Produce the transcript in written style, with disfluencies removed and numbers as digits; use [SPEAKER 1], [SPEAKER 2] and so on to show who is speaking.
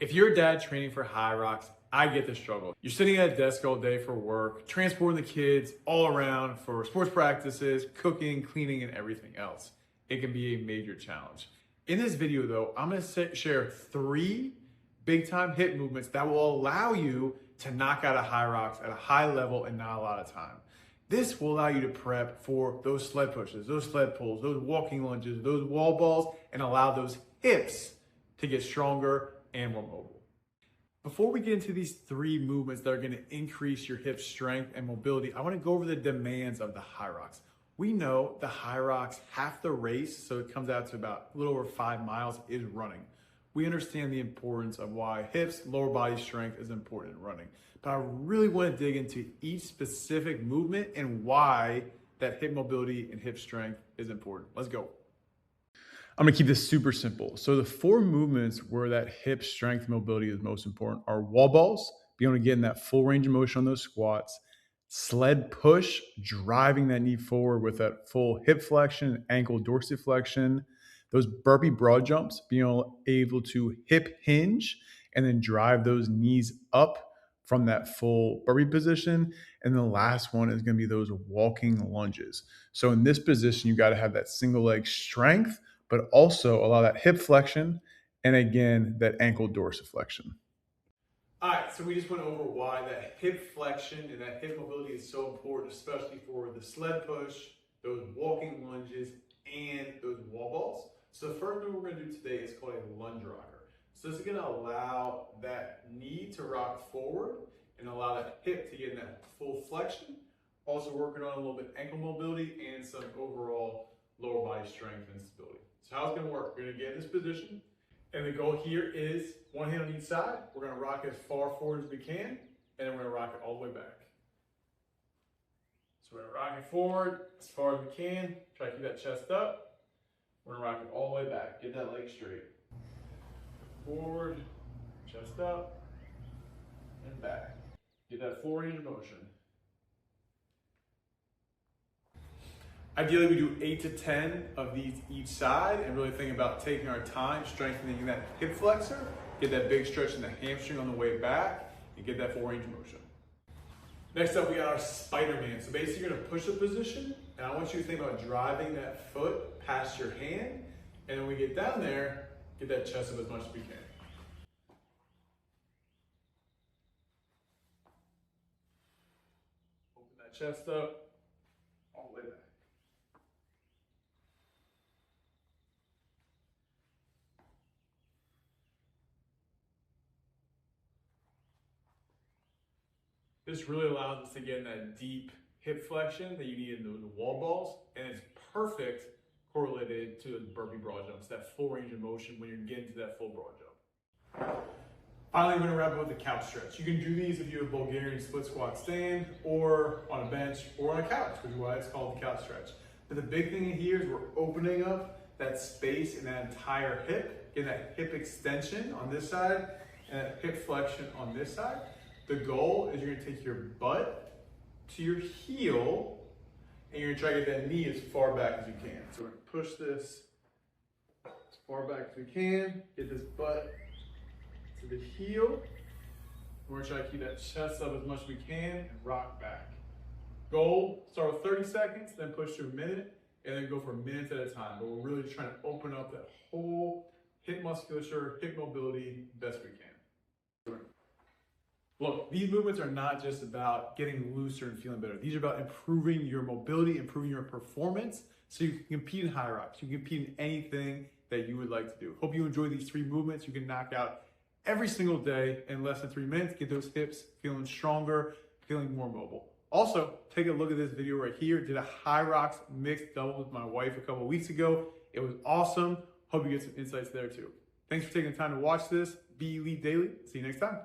[SPEAKER 1] If you're a dad training for Hyrox, I get the struggle. You're sitting at a desk all day for work, transporting the kids all around for sports practices, cooking, cleaning, and everything else. It can be a major challenge. In this video though, I'm gonna share 3 big time hip movements that will allow you to knock out a Hyrox at a high level in not a lot of time. This will allow you to prep for those sled pushes, those sled pulls, those walking lunges, those wall balls, and allow those hips to get stronger and more mobile. Before we get into these 3 movements that are going to increase your hip strength and mobility, I want to go over the demands of the Hyrox. We know the Hyrox, half the race, so it comes out to about a little over 5 miles, is running. We understand the importance of why hips, lower body strength is important in running. But I really want to dig into each specific movement and why that hip mobility and hip strength is important. Let's go. I'm gonna keep this super simple. So the 4 movements where that hip strength mobility is most important are wall balls, being able to get in that full range of motion on those squats, sled push, driving that knee forward with that full hip flexion, ankle dorsiflexion, those burpee broad jumps, being able to hip hinge and then drive those knees up from that full burpee position. And the last one is going to be those walking lunges. So in this position, you got to have that single leg strength, but also allow that hip flexion and again, that ankle dorsiflexion. All right, so we just went over why that hip flexion and that hip mobility is so important, especially for the sled push, those walking lunges, and those wall balls. So the first move we're gonna do today is called a lunge rocker. So this is gonna allow that knee to rock forward and allow that hip to get in that full flexion. Also working on a little bit ankle mobility and some overall lower body strength and stability. So how it's gonna work, we're gonna get in this position, and the goal here is one hand on each side. We're gonna rock as far forward as we can, and then we're gonna rock it all the way back. So we're gonna rock it forward as far as we can, try to keep that chest up. We're gonna rock it all the way back, get that leg straight. Forward, chest up, and back. Get that full range of motion. Ideally, we do 8 to 10 of these each side and really think about taking our time, strengthening that hip flexor, get that big stretch in the hamstring on the way back, and get that full range of motion. Next up, we got our Spider-Man. So basically, you're gonna push the position, and I want you to think about driving that foot past your hand, and when we get down there, get that chest up as much as we can. Open that chest up, all the way back. This really allows us to get in that deep hip flexion that you need in those wall balls, and it's perfect correlated to those burpee broad jumps, that full range of motion when you're getting to that full broad jump. Finally, we're gonna wrap up with the couch stretch. You can do these if you have Bulgarian split squat stand, or on a bench, or on a couch, which is why it's called the couch stretch. But the big thing here is we're opening up that space in that entire hip, getting that hip extension on this side, and that hip flexion on this side. The goal is you're gonna take your butt to your heel, and you're gonna try to get that knee as far back as you can. So we're gonna push this as far back as we can, get this butt to the heel. We're gonna try to keep that chest up as much as we can and rock back. Goal, start with 30 seconds, then push to a minute, and then go for minutes at a time. But we're really just trying to open up that whole hip musculature, hip mobility best we can. Look, these movements are not just about getting looser and feeling better. These are about improving your mobility, improving your performance, so you can compete in Hyrox. You can compete in anything that you would like to do. Hope you enjoy these 3 movements. You can knock out every single day in less than 3 minutes. Get those hips feeling stronger, feeling more mobile. Also, take a look at this video right here. Did a Hyrox mixed double with my wife a couple weeks ago. It was awesome. Hope you get some insights there too. Thanks for taking the time to watch this. Be Elite Daily. See you next time.